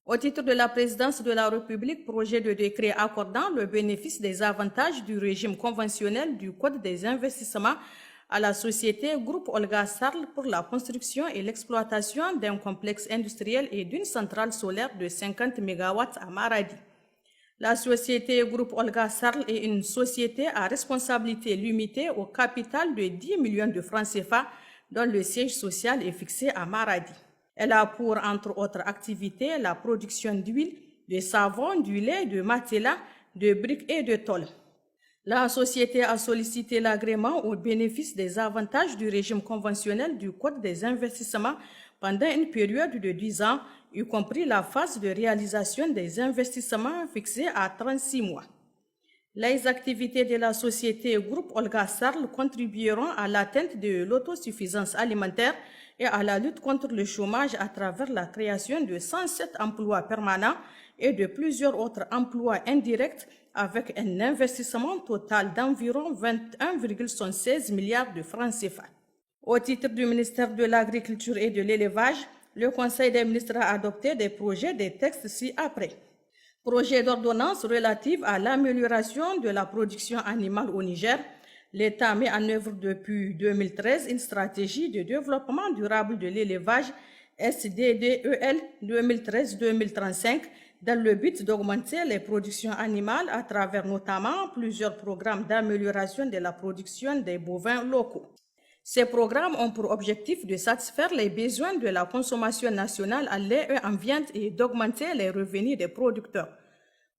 Au titre de la présidence de la République, projet de décret accordant le bénéfice des avantages du régime conventionnel du Code des investissements à la société Groupe Olga Sarl pour la construction et l'exploitation d'un complexe industriel et d'une centrale solaire de 50 MW à Maradi. La société Groupe Olga Sarl est une société à responsabilité limitée au capital de 10 millions de francs CFA dont le siège social est fixé à Maradi. Elle a pour, entre autres activités, la production d'huile, de savon, du lait, de matelas, de briques et de tôles. La société a sollicité l'agrément au bénéfice des avantages du régime conventionnel du Code des investissements pendant une période de 10 ans, y compris la phase de réalisation des investissements fixée à 36 mois. Les activités de la société Groupe Olga Sarl contribueront à l'atteinte de l'autosuffisance alimentaire et à la lutte contre le chômage à travers la création de 107 emplois permanents et de plusieurs autres emplois indirects avec un investissement total d'environ 21,16 milliards de francs CFA. Au titre du ministère de l'Agriculture et de l'Élevage, le Conseil des ministres a adopté des projets de textes ci-après. Projet d'ordonnance relative à l'amélioration de la production animale au Niger. L'État met en œuvre depuis 2013 une stratégie de développement durable de l'élevage SDDEL 2013-2035 dans le but d'augmenter les productions animales à travers notamment plusieurs programmes d'amélioration de la production des bovins locaux. Ces programmes ont pour objectif de satisfaire les besoins de la consommation nationale en lait et en viande et d'augmenter les revenus des producteurs.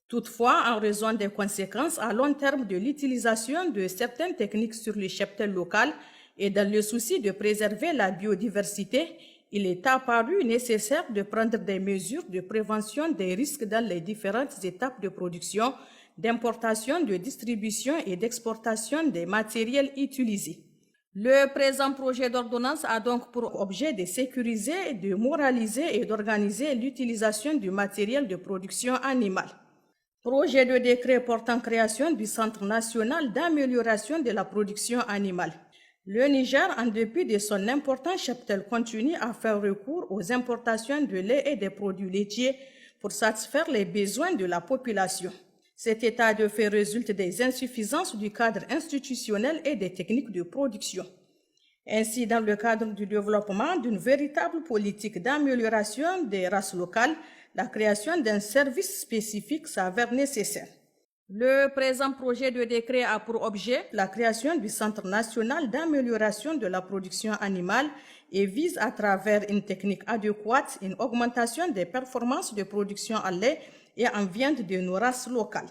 Toutefois, en raison des conséquences à long terme de l'utilisation de certaines techniques sur les cheptels locaux et dans le souci de préserver la biodiversité, il est apparu nécessaire de prendre des mesures de prévention des risques dans les différentes étapes de production, d'importation, de distribution et d'exportation des matériels utilisés. Le présent projet d'ordonnance a donc pour objet de sécuriser, de moraliser et d'organiser l'utilisation du matériel de production animale. Projet de décret portant création du Centre national d'amélioration de la production animale. Le Niger, en dépit de son important cheptel, continue à faire recours aux importations de lait et des produits laitiers pour satisfaire les besoins de la population. Cet état de fait résulte des insuffisances du cadre institutionnel et des techniques de production. Ainsi, dans le cadre du développement d'une véritable politique d'amélioration des races locales, la création d'un service spécifique s'avère nécessaire. Le présent projet de décret a pour objet la création du Centre national d'amélioration de la production animale et vise à travers une technique adéquate une augmentation des performances de production en lait et en viande de nos races locales.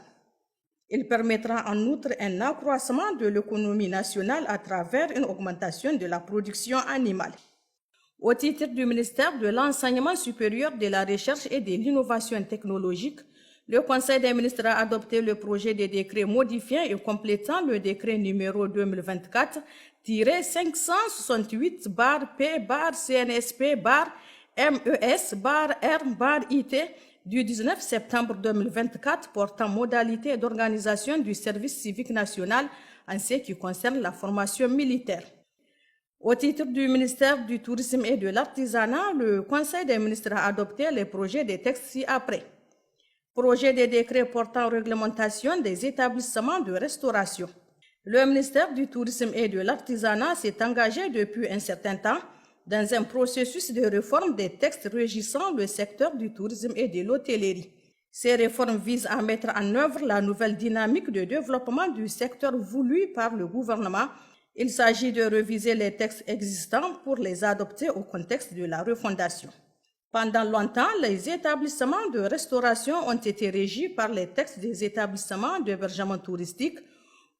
Il permettra en outre un accroissement de l'économie nationale à travers une augmentation de la production animale. Au titre du ministère de l'Enseignement supérieur, de la Recherche et de l'Innovation technologique, le Conseil des ministres a adopté le projet de décret modifiant et complétant le décret numéro 2024-568-P-CNSP-MES-R-IT du 19 septembre 2024 portant modalité d'organisation du service civique national en ce qui concerne la formation militaire. Au titre du ministère du Tourisme et de l'Artisanat, le Conseil des ministres a adopté les projets de textes ci-après. Projet de décret portant réglementation des établissements de restauration. Le ministère du Tourisme et de l'Artisanat s'est engagé depuis un certain temps dans un processus de réforme des textes régissant le secteur du tourisme et de l'hôtellerie. Ces réformes visent à mettre en œuvre la nouvelle dynamique de développement du secteur voulue par le gouvernement. Il s'agit de réviser les textes existants pour les adopter au contexte de la refondation. Pendant longtemps, les établissements de restauration ont été régis par les textes des établissements d'hébergement touristique.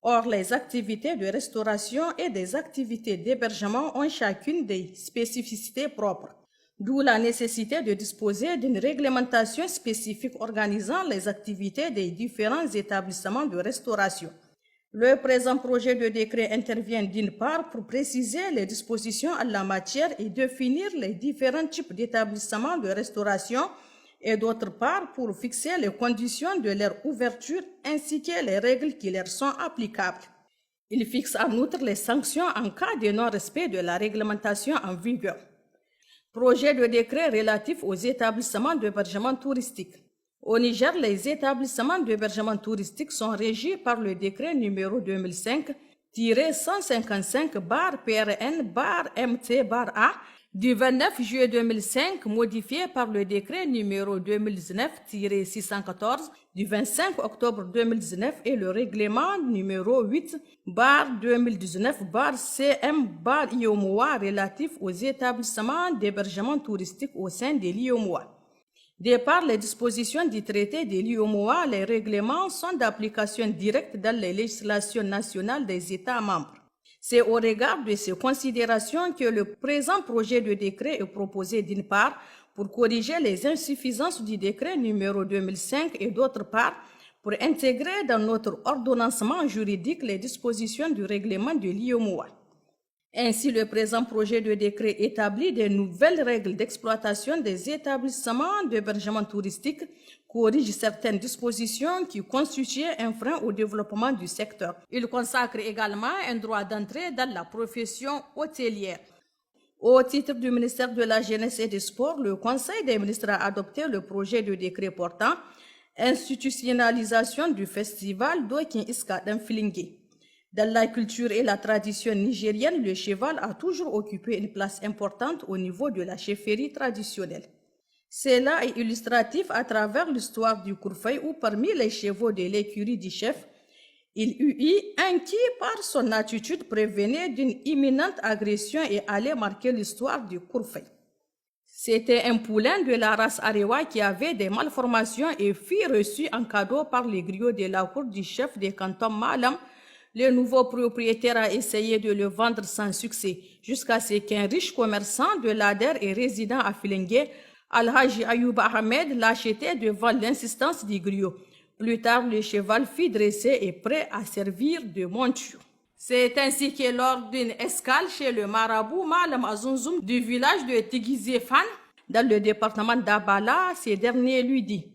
Or, les activités de restauration et des activités d'hébergement ont chacune des spécificités propres, d'où la nécessité de disposer d'une réglementation spécifique organisant les activités des différents établissements de restauration. Le présent projet de décret intervient d'une part pour préciser les dispositions en la matière et définir les différents types d'établissements de restauration et d'autre part pour fixer les conditions de leur ouverture ainsi que les règles qui leur sont applicables. Il fixe en outre les sanctions en cas de non-respect de la réglementation en vigueur. Projet de décret relatif aux établissements d'hébergement touristique. Au Niger, les établissements d'hébergement touristique sont régis par le décret numéro 2005-155-PRN-MT-A du 29 juillet 2005, modifié par le décret numéro 2019-614 du 25 octobre 2019 et le règlement numéro 8-2019-CM-IOMOA relatif aux établissements d'hébergement touristique au sein de l'IOMOA. De par les dispositions du traité de l'IOMOA, les règlements sont d'application directe dans les législations nationales des États membres. C'est au regard de ces considérations que le présent projet de décret est proposé d'une part pour corriger les insuffisances du décret numéro 2005 et d'autre part pour intégrer dans notre ordonnancement juridique les dispositions du règlement de l'IOMOA. Ainsi, le présent projet de décret établit de nouvelles règles d'exploitation des établissements d'hébergement touristique, corrige certaines dispositions qui constituaient un frein au développement du secteur. Il consacre également un droit d'entrée dans la profession hôtelière. Au titre du ministère de la Jeunesse et des Sports, le Conseil des ministres a adopté le projet de décret portant institutionnalisation du festival Dokin Iska d'Enfilingue. Dans la culture et la tradition nigérienne, le cheval a toujours occupé une place importante au niveau de la chefferie traditionnelle. Cela est illustratif à travers l'histoire du Kourfey où parmi les chevaux de l'écurie du chef, il eut un qui, par son attitude, prévenait d'une imminente agression et allait marquer l'histoire du Kourfey. C'était un poulain de la race Arewa qui avait des malformations et fut reçu en cadeau par les griots de la cour du chef des cantons Malam. Le nouveau propriétaire a essayé de le vendre sans succès, jusqu'à ce qu'un riche commerçant de l'Ader et résident à Filingue, Al-Haji Ayoub Ahmed, l'achetait devant l'insistance du griot. Plus tard, le cheval fut dressé et prêt à servir de monture. C'est ainsi que lors d'une escale chez le marabout Malam Azunzum du village de Tigizefan, dans le département d'Abala, ce dernier lui dit: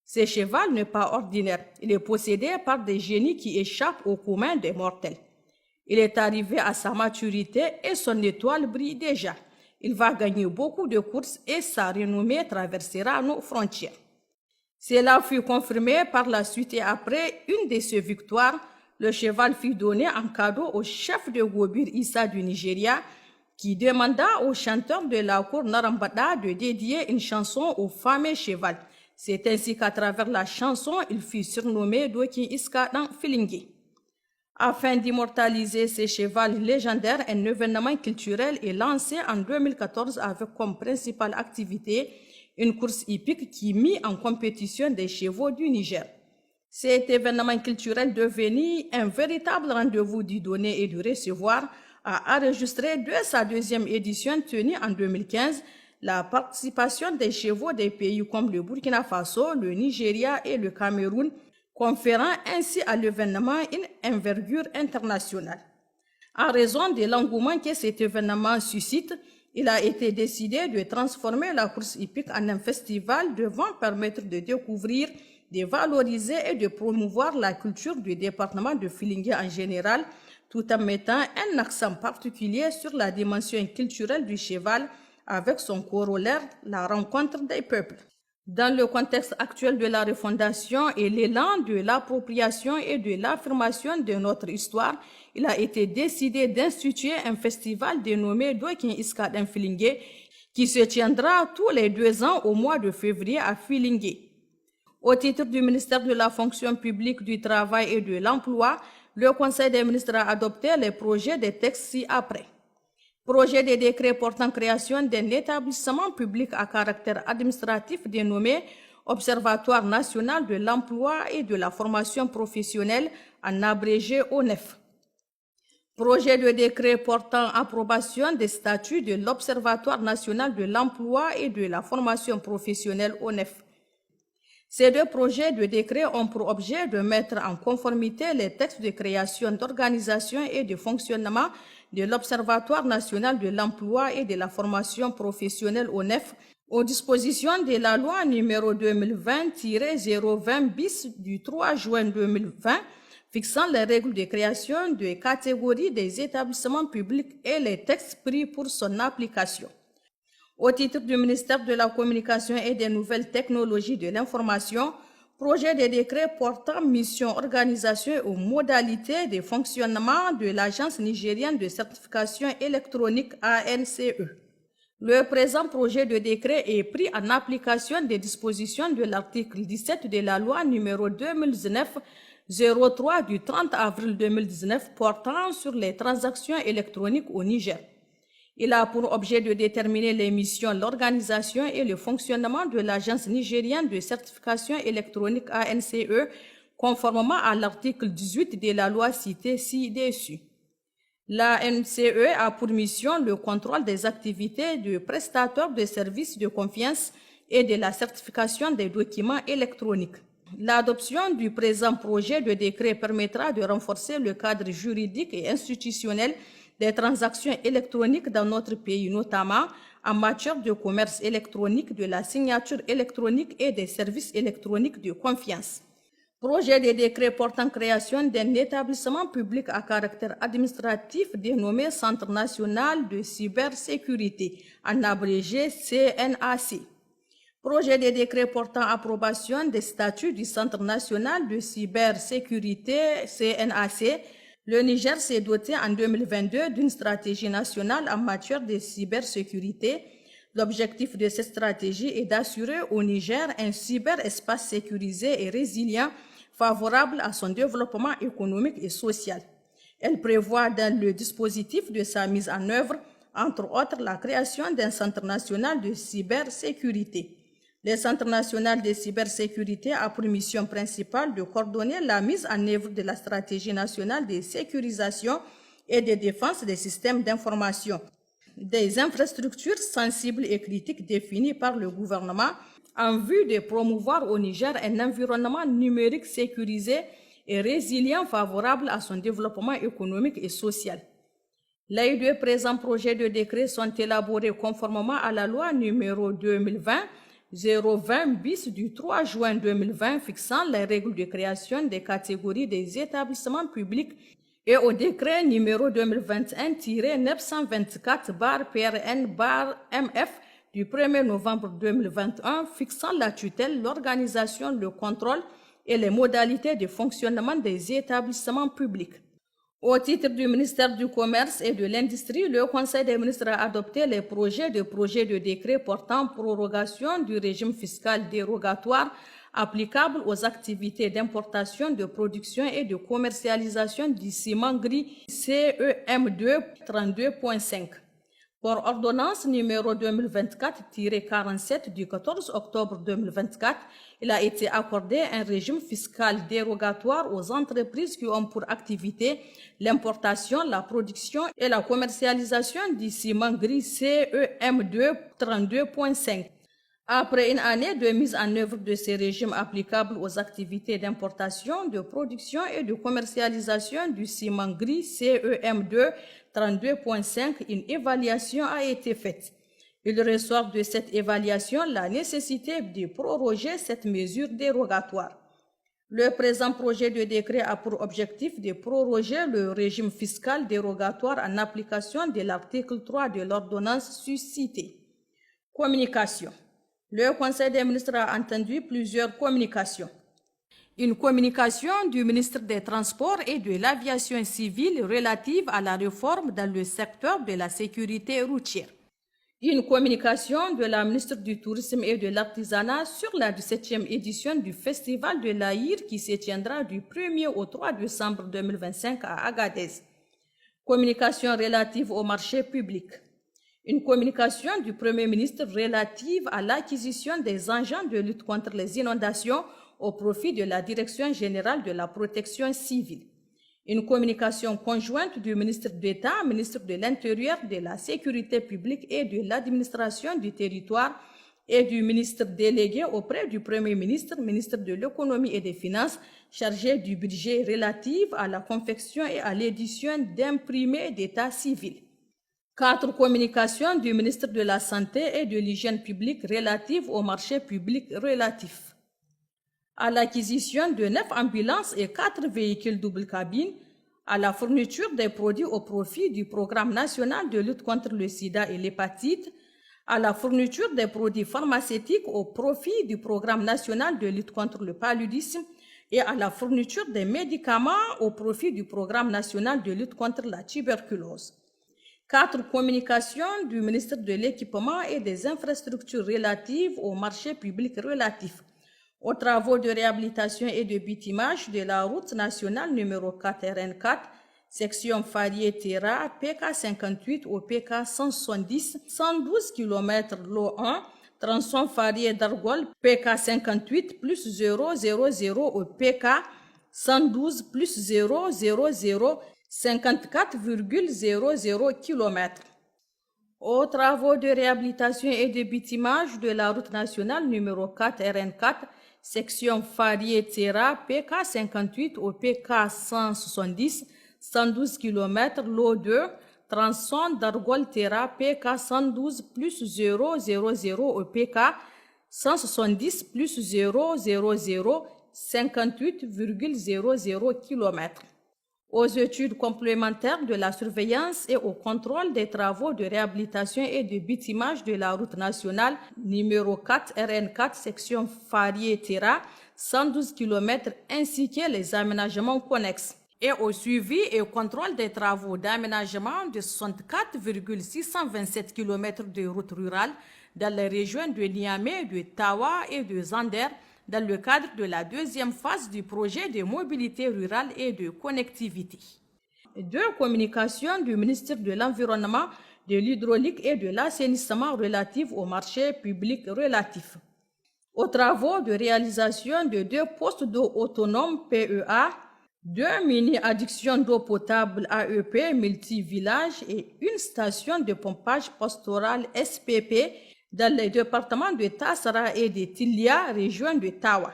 ce cheval n'est pas ordinaire, il est possédé par des génies qui échappent au commun des mortels. Il est arrivé à sa maturité et son étoile brille déjà. Il va gagner beaucoup de courses et sa renommée traversera nos frontières. Cela fut confirmé par la suite et après une de ses victoires, le cheval fut donné en cadeau au chef de Gobir Issa du Nigeria qui demanda au chanteur de la cour Narambada de dédier une chanson au fameux cheval. C'est ainsi qu'à travers la chanson, il fut surnommé Dokin Iska dans Filingue. Afin d'immortaliser ce cheval légendaire, un événement culturel est lancé en 2014 avec comme principale activité une course hippique qui mit en compétition des chevaux du Niger. Cet événement culturel devenu un véritable rendez-vous du donner et du recevoir a enregistré de sa deuxième édition tenue en 2015 la participation des chevaux des pays comme le Burkina Faso, le Nigeria et le Cameroun, conférant ainsi à l'événement une envergure internationale. En raison de l'engouement que cet événement suscite, il a été décidé de transformer la course hippique en un festival devant permettre de découvrir, de valoriser et de promouvoir la culture du département de Filingue en général, tout en mettant un accent particulier sur la dimension culturelle du cheval avec son corollaire, la rencontre des peuples. Dans le contexte actuel de la refondation et l'élan de l'appropriation et de l'affirmation de notre histoire, il a été décidé d'instituer un festival dénommé Dokin Iska d'Enfilingue qui se tiendra tous les 2 ans au mois de février à Filingue. Au titre du ministère de la fonction publique, du travail et de l'emploi, le Conseil des ministres a adopté les projets de textes ci-après. Projet de décret portant création d'un établissement public à caractère administratif dénommé Observatoire national de l'emploi et de la formation professionnelle, en abrégé ONEF. Projet de décret portant approbation des statuts de l'Observatoire national de l'emploi et de la formation professionnelle ONEF. Ces 2 projets de décret ont pour objet de mettre en conformité les textes de création, d'organisation et de fonctionnement de l'Observatoire national de l'emploi et de la formation professionnelle ONEF aux dispositions de la loi numéro 2020-020 bis du 3 juin 2020 fixant les règles de création de catégories des établissements publics et les textes pris pour son application. Au titre du ministère de la Communication et des Nouvelles Technologies de l'Information, projet de décret portant mission, organisation et modalités de fonctionnement de l'Agence nigérienne de certification électronique ANCE. Le présent projet de décret est pris en application des dispositions de l'article 17 de la loi numéro 2019-03 du 30 avril 2019 portant sur les transactions électroniques au Niger. Il a pour objet de déterminer les missions, l'organisation et le fonctionnement de l'Agence nigérienne de certification électronique ANCE, conformément à l'article 18 de la loi citée ci-dessus. L'ANCE a pour mission le contrôle des activités de prestataires de services de confiance et de la certification des documents électroniques. L'adoption du présent projet de décret permettra de renforcer le cadre juridique et institutionnel des transactions électroniques dans notre pays, notamment en matière de commerce électronique, de la signature électronique et des services électroniques de confiance. Projet de décret portant création d'un établissement public à caractère administratif dénommé Centre national de cybersécurité, en abrégé CNAC. Projet de décret portant approbation des statuts du Centre national de cybersécurité CNAC. Le Niger s'est doté en 2022 d'une stratégie nationale en matière de cybersécurité. L'objectif de cette stratégie est d'assurer au Niger un cyberespace sécurisé et résilient, favorable à son développement économique et social. Elle prévoit dans le dispositif de sa mise en œuvre, entre autres, la création d'un centre national de cybersécurité. Le Centre national de cybersécurité a pour mission principale de coordonner la mise en œuvre de la stratégie nationale de sécurisation et de défense des systèmes d'information, des infrastructures sensibles et critiques définies par le gouvernement en vue de promouvoir au Niger un environnement numérique sécurisé et résilient favorable à son développement économique et social. Les deux présents projets de décret sont élaborés conformément à la loi numéro 2020-020 bis du 3 juin 2020 fixant les règles de création des catégories des établissements publics et au décret numéro 2021-924-PRN-MF du 1er novembre 2021 fixant la tutelle, l'organisation, le contrôle et les modalités de fonctionnement des établissements publics. Au titre du ministère du Commerce et de l'Industrie, le Conseil des ministres a adopté les projets de décret portant prorogation du régime fiscal dérogatoire applicable aux activités d'importation, de production et de commercialisation du ciment gris CEM2 32.5. Pour ordonnance numéro 2024-47 du 14 octobre 2024, il a été accordé un régime fiscal dérogatoire aux entreprises qui ont pour activité l'importation, la production et la commercialisation du ciment gris CEM2 32.5. Après une année de mise en œuvre de ces régimes applicables aux activités d'importation, de production et de commercialisation du ciment gris CEM2 32.5, une évaluation a été faite. Il ressort de cette évaluation la nécessité de proroger cette mesure dérogatoire. Le présent projet de décret a pour objectif de proroger le régime fiscal dérogatoire en application de l'article 3 de l'ordonnance suscitée. Communication. Le Conseil des ministres a entendu plusieurs communications. Une communication du ministre des Transports et de l'Aviation civile relative à la réforme dans le secteur de la sécurité routière. Une communication de la ministre du Tourisme et de l'Artisanat sur la 17e édition du Festival de l'Aïr qui se tiendra du 1er au 3 décembre 2025 à Agadez. Communication relative au marché public. Une communication du Premier ministre relative à l'acquisition des engins de lutte contre les inondations au profit de la Direction générale de la protection civile. Une communication conjointe du ministre d'État, ministre de l'Intérieur, de la Sécurité publique et de l'Administration du territoire et du ministre délégué auprès du Premier ministre, ministre de l'Économie et des Finances, chargé du budget relatif à la confection et à l'édition d'imprimés d'état civil. 4 communications du ministre de la Santé et de l'Hygiène publique relatives au marché public relatif à l'acquisition de 9 ambulances et 4 véhicules double cabine, à la fourniture des produits au profit du Programme national de lutte contre le sida et l'hépatite, à la fourniture des produits pharmaceutiques au profit du Programme national de lutte contre le paludisme et à la fourniture des médicaments au profit du Programme national de lutte contre la tuberculose. 4. Communication du ministre de l'Équipement et des infrastructures relatives au marché public relatif aux travaux de réhabilitation et de bitumage de la route nationale numéro 4 RN4, section Farié-Terra, PK 58 au PK 170, 112 km lot 1, tronçon Farié-Dargol, PK 58 plus 000 au PK 112 plus 000 54,00 km. Aux travaux de réhabilitation et de bitumage de la route nationale numéro 4 RN4, section Farié-Terra, PK 58 au PK 170, 112 km, lot 2, tronçon Dargol-Terra, PK 112 plus 000 au PK 170 plus 000 58,00 km. Aux études complémentaires de la surveillance et au contrôle des travaux de réhabilitation et de bitumage de la route nationale numéro 4 RN4 section Farié-Terra, 112 km ainsi que les aménagements connexes. Et au suivi et au contrôle des travaux d'aménagement de 64,627 km de routes rurales dans les régions de Niamey, de Tawa et de Zander, dans le cadre de la deuxième phase du projet de mobilité rurale et de connectivité. 2. Communication du ministère de l'Environnement, de l'Hydraulique et de l'Assainissement relative au marché public relatif aux travaux de réalisation de 2 postes d'eau autonomes PEA, 2 mini-addictions d'eau potable AEP multi-village et une station de pompage pastoral SPP dans les départements de Tassara et de Tilia, région de Tawa,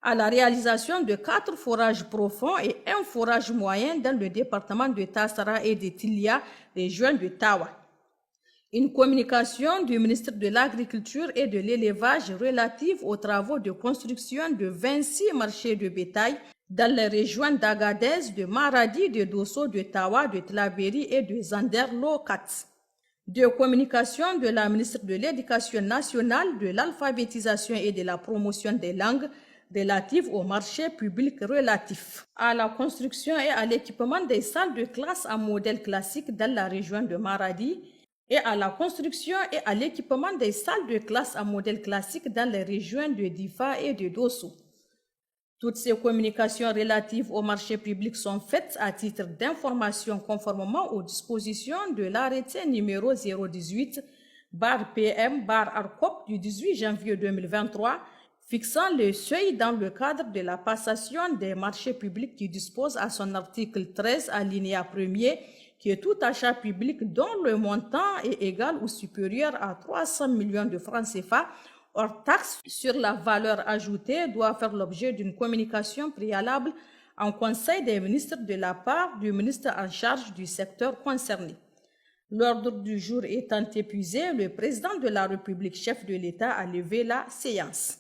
à la réalisation de 4 forages profonds et 1 forage moyen dans le département de Tassara et de Tilia, région de Tawa. Une communication du ministre de l'Agriculture et de l'Élevage relative aux travaux de construction de 26 marchés de bétail dans les régions d'Agadez, de Maradi, de Dosso, de Tawa, de Tlaberi et de Zander-Lokat. De communication de la ministre de l'Éducation nationale, de l'alphabétisation et de la promotion des langues relatives au marché public relatif à la construction et à l'équipement des salles de classe en modèle classique dans la région de Maradi et à la construction et à l'équipement des salles de classe en modèle classique dans les régions de Difa et de Dosso. Toutes ces communications relatives au marché public sont faites à titre d'information conformément aux dispositions de l'arrêté numéro 018/PM/ARCOP du 18 janvier 2023 fixant le seuil dans le cadre de la passation des marchés publics qui dispose à son article 13 alinéa 1er que tout achat public dont le montant est égal ou supérieur à 300 millions de francs CFA hors taxe sur la valeur ajoutée doit faire l'objet d'une communication préalable en Conseil des ministres de la part du ministre en charge du secteur concerné. L'ordre du jour étant épuisé, le président de la République, chef de l'État, a levé la séance.